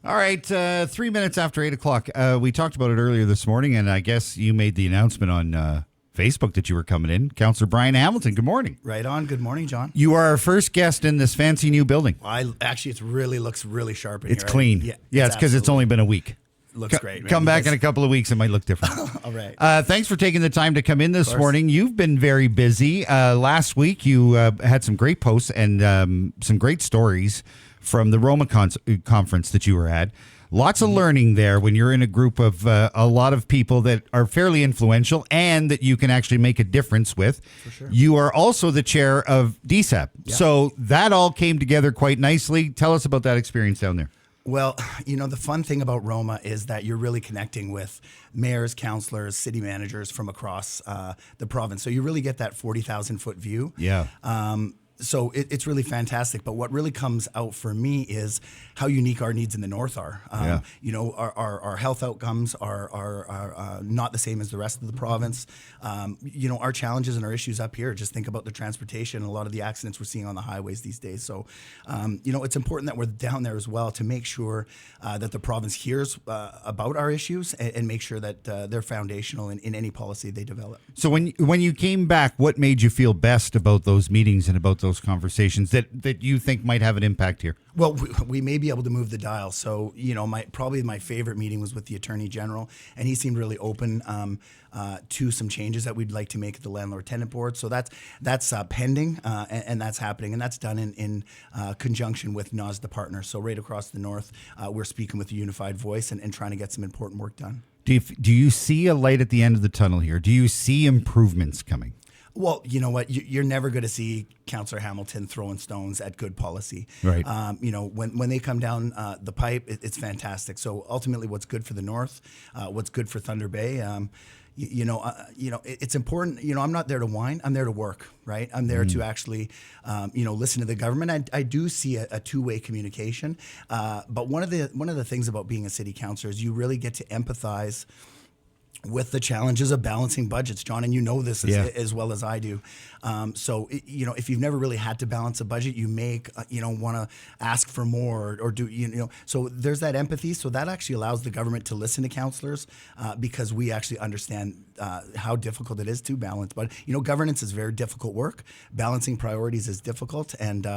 All right, 3 minutes after 8 o'clock. We talked about it earlier this morning, and I guess you made the announcement on Facebook that you were coming in. Councilor Brian Hamilton, good morning. Right on. Good morning, John. You are our first guest in this fancy new building. Actually, it really looks really sharp in It's here. clean. Yeah, it's because it's only been a week. Looks great. Man. Come back in a couple of weeks, it might look different. All right. Thanks for taking the time to come in this morning. You've been very busy. Last week, you had some great posts and some great stories from the Roma conference that you were at. Lots of learning there when you're in a group of a lot of people that are fairly influential and that you can actually make a difference with. For sure. You are also the chair of DSAP. Yeah. So that all came together quite nicely. Tell us about that experience down there. Well, the fun thing about Roma is that you're really connecting with mayors, councillors, city managers from across the province. So you really get that 40,000-foot view. Yeah. So it's really fantastic. But what really comes out for me is how unique our needs in the north are. Our health outcomes are not the same as the rest of the province. Our challenges and our issues up here, just think about the transportation and a lot of the accidents we're seeing on the highways these days. So, it's important that we're down there as well to make sure that the province hears about our issues and make sure that they're foundational in any policy they develop. So when you came back, what made you feel best about those meetings and about those conversations that you think might have an impact here? Well, we may be able to move the dial. So, probably my favorite meeting was with the Attorney General, and he seemed really open to some changes that we'd like to make at the Landlord-Tenant Board. So that's pending, and that's happening, and that's done in conjunction with NAS, the partner. So right across the north, we're speaking with a unified voice and trying to get some important work done. Do you see a light at the end of the tunnel here? Do you see improvements coming? Well, you know what? You're never going to see Councillor Hamilton throwing stones at good policy. Right. When they come down the pipe, it's fantastic. So ultimately, what's good for the north, what's good for Thunder Bay, it's important. I'm not there to whine. I'm there to work. Right. I'm there to actually, listen to the government. I do see a two-way communication. But one of the things about being a city councillor is you really get to empathize with the challenges of balancing budgets, John, and you know this as well as I do. If you've never really had to balance a budget, you may, want to ask for more or do, so there's that empathy. So that actually allows the government to listen to councillors because we actually understand how difficult it is to balance. But, governance is very difficult work. Balancing priorities is difficult. And,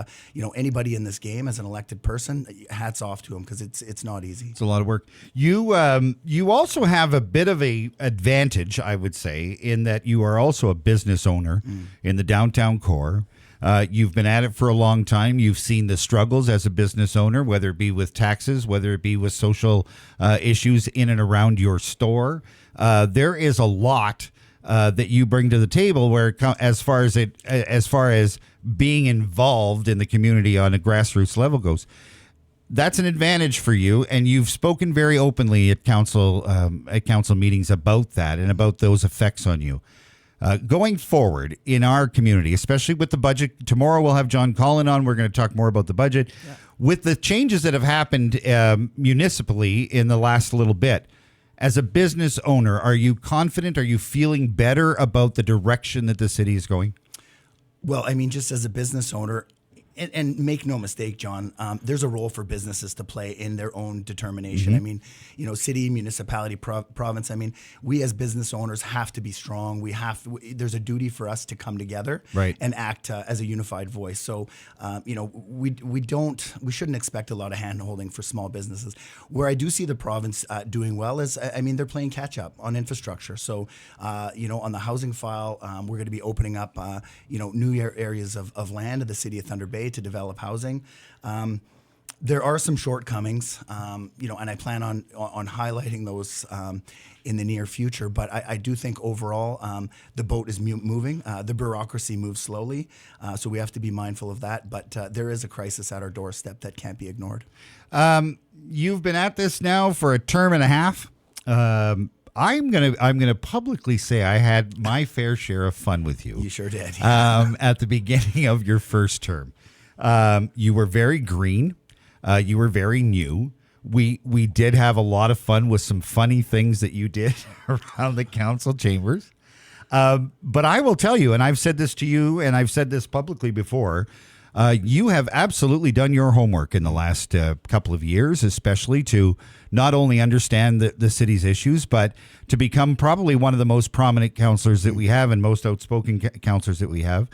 anybody in this game as an elected person, hats off to them because it's not easy. It's a lot of work. You also have a bit of a advantage, I would say, in that you are also a business owner in the downtown core. You've been at it for a long time. You've seen the struggles as a business owner, whether it be with taxes, whether it be with social issues in and around your store. There is a lot that you bring to the table where as far as being involved in the community on a grassroots level goes. That's an advantage for you, and you've spoken very openly at council meetings about that and about those effects on you. Going forward in our community, especially with the budget, tomorrow we'll have John Collin on. We're going to talk more about the budget. Yeah. With the changes that have happened municipally in the last little bit, as a business owner, are you confident? Are you feeling better about the direction that the city is going? Well, just as a business owner, and make no mistake, John, there's a role for businesses to play in their own determination. City, municipality, province. We as business owners have to be strong. There's a duty for us to come together and act as a unified voice. So, we shouldn't expect a lot of hand-holding for small businesses. Where I do see the province doing well is, they're playing catch-up on infrastructure. So, on the housing file, we're going to be opening up, new areas of land of the city of Thunder Bay to develop housing. There are some shortcomings, and I plan on highlighting those in the near future. But I do think overall the boat is moving. The bureaucracy moves slowly, so we have to be mindful of that. But there is a crisis at our doorstep that can't be ignored. You've been at this now for a term and a half. I'm gonna publicly say I had my fair share of fun with you. You sure did. At the beginning of your first term. You were very green. You were very new. We did have a lot of fun with some funny things that you did around the council chambers. But I will tell you, and I've said this to you, and I've said this publicly before, You have absolutely done your homework in the last couple of years, especially to not only understand the city's issues, but to become probably one of the most prominent councillors that we have and most outspoken councillors that we have.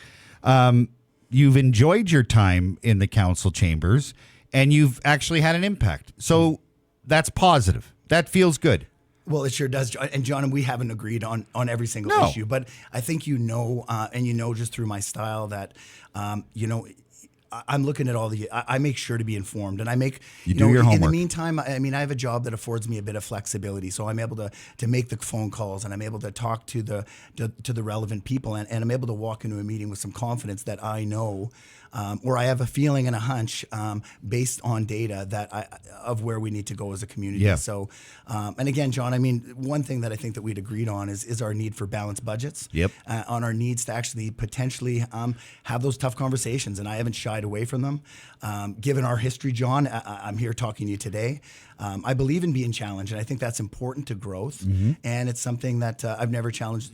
You've enjoyed your time in the council chambers, and you've actually had an impact. So that's positive. That feels good. Well, it sure does, John. And John, we haven't agreed on every single No. issue, but I think and just through my style that, I'm looking at I make sure to be informed, and I make, you do your in the homework. meantime, I mean, I have a job that affords me a bit of flexibility. So I'm able to make the phone calls, and I'm able to talk to the relevant people, and I'm able to walk into a meeting with some confidence that I know, or I have a feeling and a hunch based on data of where we need to go as a community. Yeah. So, and again, John, I mean, one thing that I think that we'd agreed on is our need for balanced budgets. Yep. On our needs to actually potentially have those tough conversations, and I haven't shied away from them. Given our history, John, I'm here talking to you today. I believe in being challenged, and I think that's important to growth. Mm-hmm. And it's something that I've never challenged.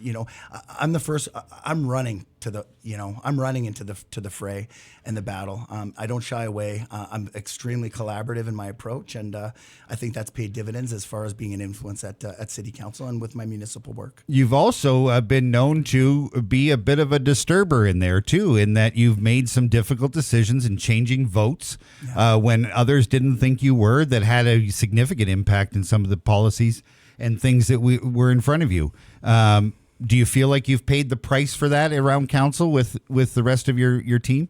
I'm the first. I'm running into the fray and the battle. I don't shy away. I'm extremely collaborative in my approach, and I think that's paid dividends as far as being an influence at City Council and with my municipal work. You've also been known to be a bit of a disturber in there too, in that you've made some difficult decisions in changing votes when others didn't think you were, that had a significant impact in some of the policies and things that were in front of you. Do you feel like you've paid the price for that around council with the rest of your team?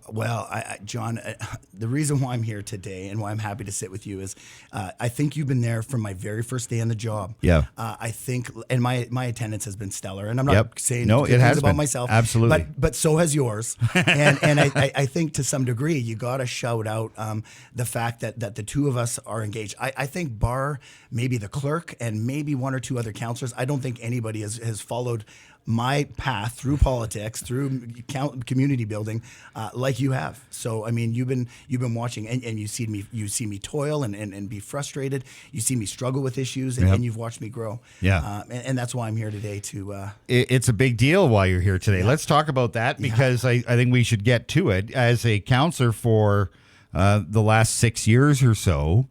Well, John, the reason why I'm here today and why I'm happy to sit with you is I think you've been there from my very first day on the job. Yeah. I think, and my attendance has been stellar. And I'm not saying no, good it things has about been. myself. Absolutely. But so has yours. and I think to some degree, you got to shout out the fact that the two of us are engaged. I think bar maybe the clerk and maybe one or two other councillors, I don't think anybody has followed my path through politics, through community building, like you have. So I mean, you've been watching, and you see me toil and be frustrated. You see me struggle with issues, and you've watched me grow. Yeah, and that's why I'm here today to. It's a big deal why you're here today. Let's talk about that because I think we should get to it. As a councillor for the last 6 years or so,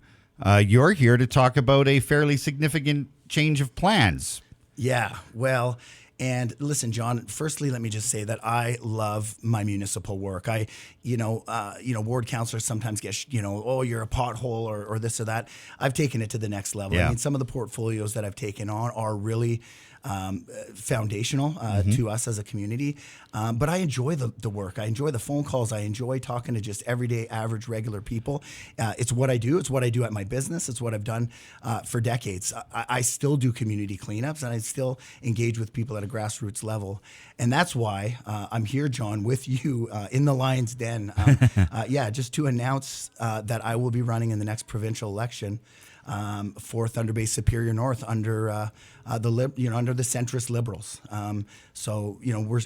you're here to talk about a fairly significant change of plans. Yeah, well. And listen, John, firstly, let me just say that I love my municipal work. Ward councillors sometimes get, oh, you're a pothole or this or that. I've taken it to the next level. Yeah. I mean, some of the portfolios that I've taken on are really foundational to us as a community. But I enjoy the work. I enjoy the phone calls. I enjoy talking to just everyday, average, regular people. It's what I do. It's what I do at my business. It's what I've done for decades. I still do community cleanups, and I still engage with people at a grassroots level. And that's why I'm here, John, with you in the Lion's Den. Just to announce that I will be running in the next provincial election for Thunder Bay Superior North under the centrist Liberals.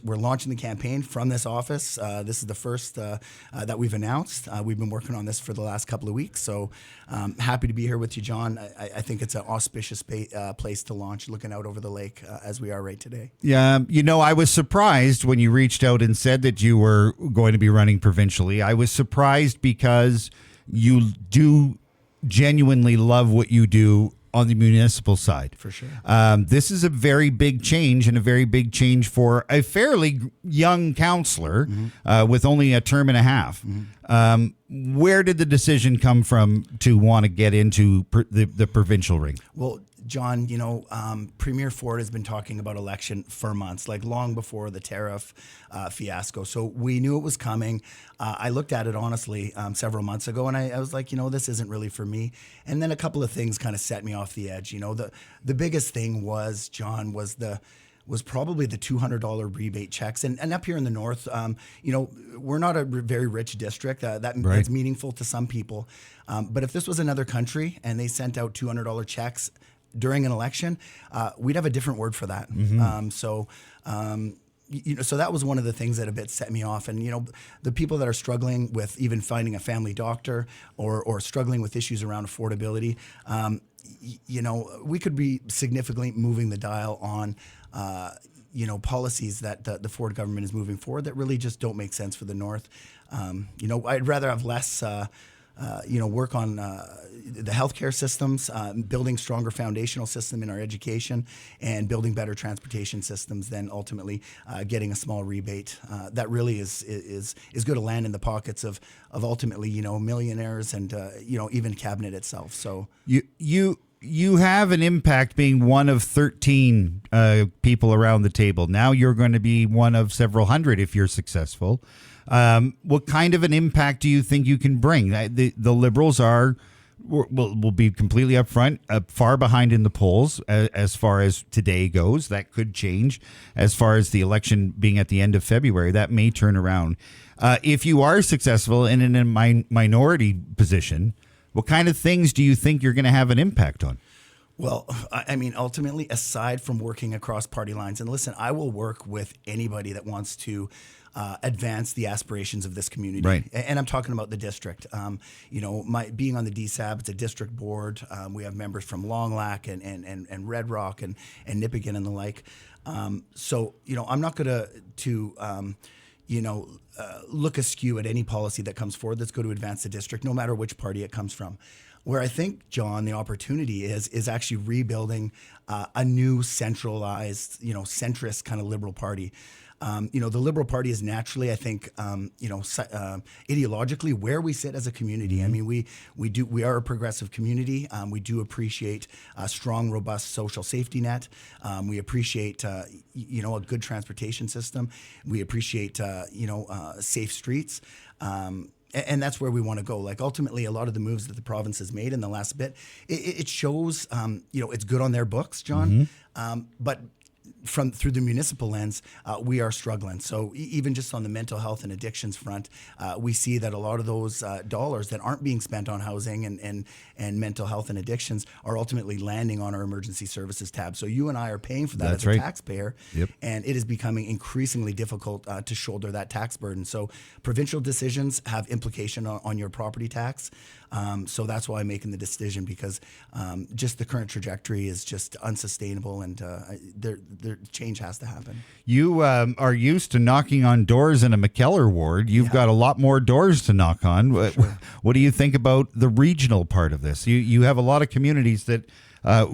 We're launching the campaign from this office. This is the first that we've announced. We've been working on this for the last couple of weeks. So happy to be here with you, John. I think it's an auspicious place to launch, looking out over the lake as we are right today. Yeah, I was surprised when you reached out and said that you were going to be running provincially. I was surprised because you do genuinely love what you do on the municipal side. For sure. This is a very big change, and a very big change for a fairly young councillor with only a term and a half. Where did the decision come from to want to get into the provincial ring? Well, John, Premier Ford has been talking about election for months, like long before the tariff fiasco. So we knew it was coming. I looked at it honestly several months ago, and I was like, this isn't really for me. And then a couple of things kind of set me off the edge. The biggest thing was, John, was probably the $200 rebate checks. And up here in the north, we're not a very rich district. That's meaningful to some people. But if this was another country and they sent out $200 checks during an election, we'd have a different word for that. So that was one of the things that a bit set me off. And, the people that are struggling with even finding a family doctor or struggling with issues around affordability, we could be significantly moving the dial on policies that the Ford government is moving forward that really just don't make sense for the North. I'd rather have less, work on the healthcare systems, building stronger foundational system in our education, and building better transportation systems than ultimately getting a small rebate. That really is going to land in the pockets of ultimately, millionaires and, even cabinet itself. So you have an impact being one of 13 people around the table. Now you're going to be one of several hundred if you're successful. What kind of an impact do you think you can bring? The Liberals will be completely upfront, far behind in the polls as far as today goes. That could change as far as the election being at the end of February. That may turn around. If you are successful and in a minority position, what kind of things do you think you're going to have an impact on? Well, I mean, ultimately, aside from working across party lines, and listen, I will work with anybody that wants to advance the aspirations of this community. Right. And I'm talking about the district. My being on the DSAB, it's a district board. We have members from Long Lac and Red Rock and Nipigon and the like. So, I'm not going to look askew at any policy that comes forward that's going to advance the district, no matter which party it comes from. Where I think, John, the opportunity is actually rebuilding a new centralized, centrist kind of Liberal Party. The Liberal Party is naturally, I think, ideologically where we sit as a community. Mm-hmm. I mean, we are a progressive community. We do appreciate a strong, robust social safety net. We appreciate, a good transportation system. We appreciate, safe streets. And that's where we want to go. Like ultimately, a lot of the moves that the province has made in the last bit, it shows, it's good on their books, John. Mm-hmm. But through the municipal lens, we are struggling. So even just on the mental health and addictions front, we see that a lot of those dollars that aren't being spent on housing and mental health and addictions are ultimately landing on our emergency services tab. So you and I are paying for that That's as a right. taxpayer, Yep. and it is becoming increasingly difficult to shoulder that tax burden. So provincial decisions have implication on your property tax. So that's why I'm making the decision, because just the current trajectory is just unsustainable, and there change has to happen. You are used to knocking on doors in a McKellar ward. You've got a lot more doors to knock on. Sure. What do you think about the regional part of this? You have a lot of communities that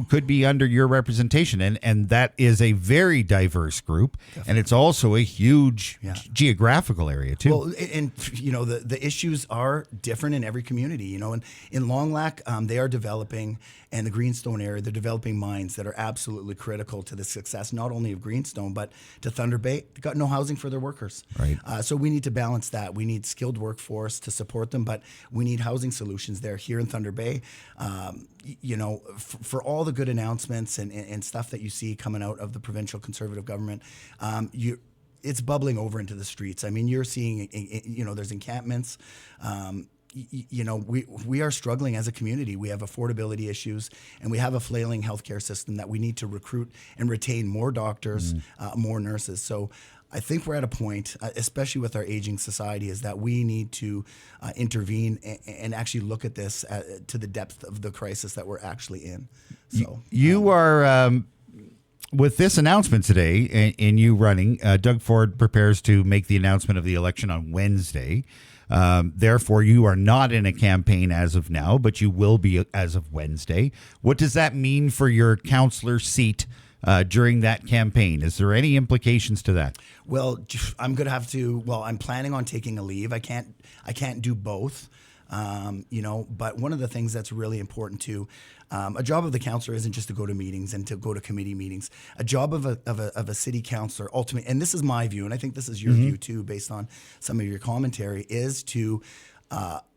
could be under your representation, and that is a very diverse group. Definitely. And it's also a huge geographical area too. Well, and the issues are different in every community. And in Long Lac, they are developing, and the Greenstone area, they're developing mines that are absolutely critical to the success not only of Greenstone but to Thunder Bay. They've got no housing for their workers. Right. So we need to balance that. We need skilled workforce to support them, but we need housing solutions there. Here in Thunder Bay, for all the good announcements and stuff that you see coming out of the provincial Conservative government, it's bubbling over into the streets. I mean, you're seeing, there's encampments. We are struggling as a community. We have affordability issues, and we have a flailing healthcare system that we need to recruit and retain more doctors, more nurses. So I think we're at a point, especially with our aging society, is that we need to intervene and actually look at this to the depth of the crisis that we're actually in. So you are with this announcement today, and you running. Doug Ford prepares to make the announcement of the election on Wednesday. Therefore, you are not in a campaign as of now, but you will be as of Wednesday. What does that mean for your councillor seat during that campaign? Is there any implications to that? Well, I'm going to have to. Well, I'm planning on taking a leave. I can't do both. But one of the things that's really important too, a job of the councillor isn't just to go to meetings and to go to committee meetings. A job of a city councillor, ultimately, and this is my view, and I think this is your view too, based on some of your commentary, is to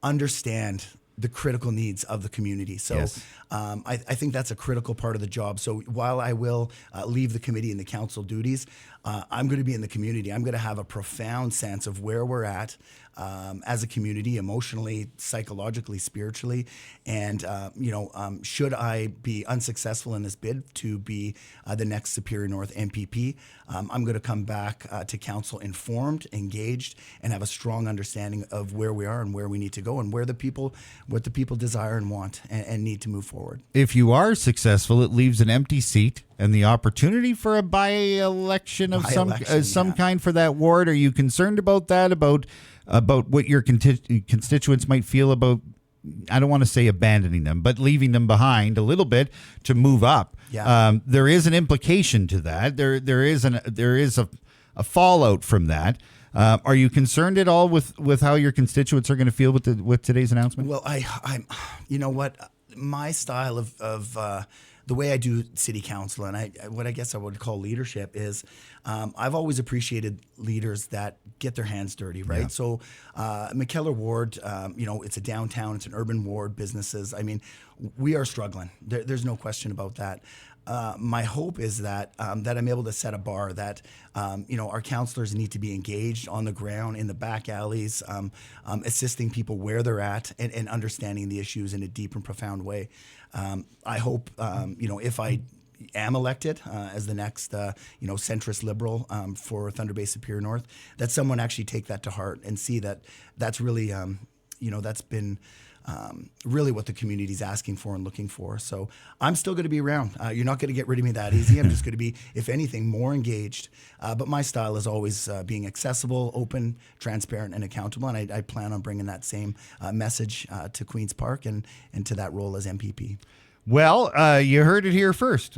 understand the critical needs of the community. So yes. I think that's a critical part of the job. So while I will leave the committee and the council duties, I'm going to be in the community. I'm going to have a profound sense of where we're at, as a community, emotionally, psychologically, spiritually. And, should I be unsuccessful in this bid to be the next Superior North MPP, I'm going to come back to council informed, engaged, and have a strong understanding of where we are and where we need to go and what the people desire and want and need to move forward. If you are successful, it leaves an empty seat and the opportunity for a by-election of some kind for that ward. Are you concerned about that? About what your constituents might feel about, I don't want to say abandoning them, but leaving them behind a little bit to move up. Yeah. There is an implication to that. There is a fallout from that. Are you concerned at all with how your constituents are going to feel with today's announcement? Well, I'm you know what, my style of the way I do city council and what I guess I would call leadership is I've always appreciated leaders that get their hands dirty, right? Yeah. So McKellar Ward, it's a downtown, it's an urban ward, businesses. I mean, we are struggling. There's no question about that. My hope is that that I'm able to set a bar that our councillors need to be engaged on the ground in the back alleys, assisting people where they're at and understanding the issues in a deep and profound way. I hope if I am elected as the next centrist liberal for Thunder Bay Superior North, that someone actually take that to heart and see that that's really that's been really what the community is asking for and looking for. So I'm still going to be around. You're not going to get rid of me that easy. I'm just going to be, if anything, more engaged. But my style is always being accessible, open, transparent, and accountable. And I plan on bringing that same message to Queen's Park and to that role as MPP. Well, you heard it here first.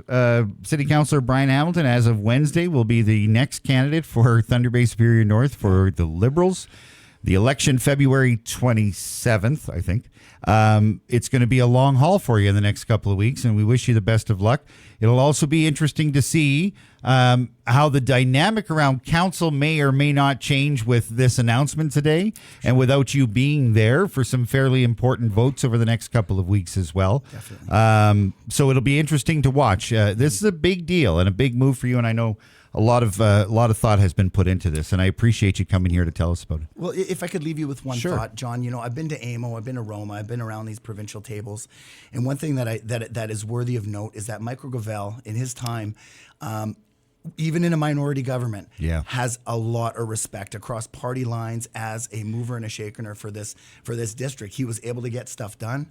City Councilor Brian Hamilton, as of Wednesday, will be the next candidate for Thunder Bay Superior North for the Liberals. The election February 27th, I think. It's going to be a long haul for you in the next couple of weeks, and we wish you the best of luck. It'll also be interesting to see how the dynamic around council may or may not change with this announcement today, and without you being there for some fairly important votes over the next couple of weeks as well. Definitely. So it'll be interesting to watch. This is a big deal and a big move for you, and I know a lot of thought has been put into this, and I appreciate you coming here to tell us about it. Well, if I could leave you with one Sure. thought, John, I've been to AMO, I've been to Roma, I've been around these provincial tables, and one thing that is worthy of note is that Michael Gravel, in his time, even in a minority government, has a lot of respect across party lines as a mover and a shaker for this district. He was able to get stuff done.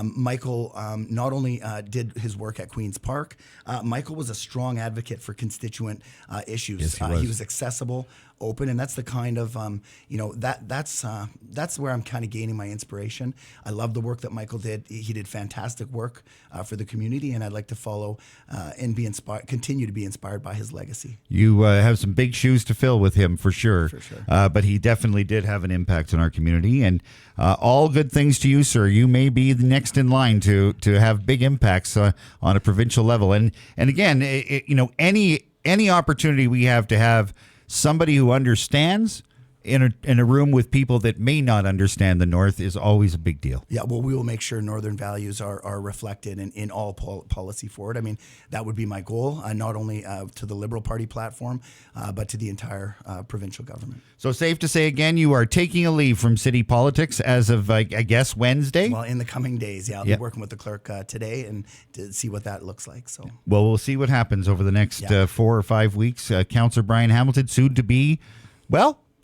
Michael not only did his work at Queen's Park, Michael was a strong advocate for constituent issues. Yes, he was accessible, open, and that's the kind of that's where I'm kind of gaining my inspiration. I love the work that Michael did. He did fantastic work for the community, and I'd like to follow and be inspired, continue to be inspired by his legacy. You have some big shoes to fill with him for sure. For sure. But he definitely did have an impact on our community, and all good things to you, sir. You may be the next in line to have big impacts on a provincial level. And again, any opportunity we have to have somebody who understands in a room with people that may not understand the North is always a big deal. Yeah, well, we will make sure Northern values are reflected in all policy forward. I mean, that would be my goal, not only to the Liberal Party platform, but to the entire provincial government. So safe to say, again, you are taking a leave from city politics as of, I guess, Wednesday? Well, in the coming days, I'll be working with the clerk today and to see what that looks like. So, well, we'll see what happens over the next 4 or 5 weeks. Councillor Brian Hamilton, soon to be,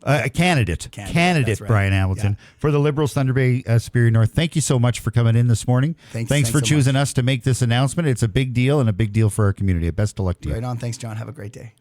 a candidate right. Brian Hamilton for the Liberals Thunder Bay Superior North. Thank you so much for coming in this morning. Thanks for choosing us to make this announcement. It's a big deal and a big deal for our community. Best of luck to you. Right on. Thanks, John. Have a great day.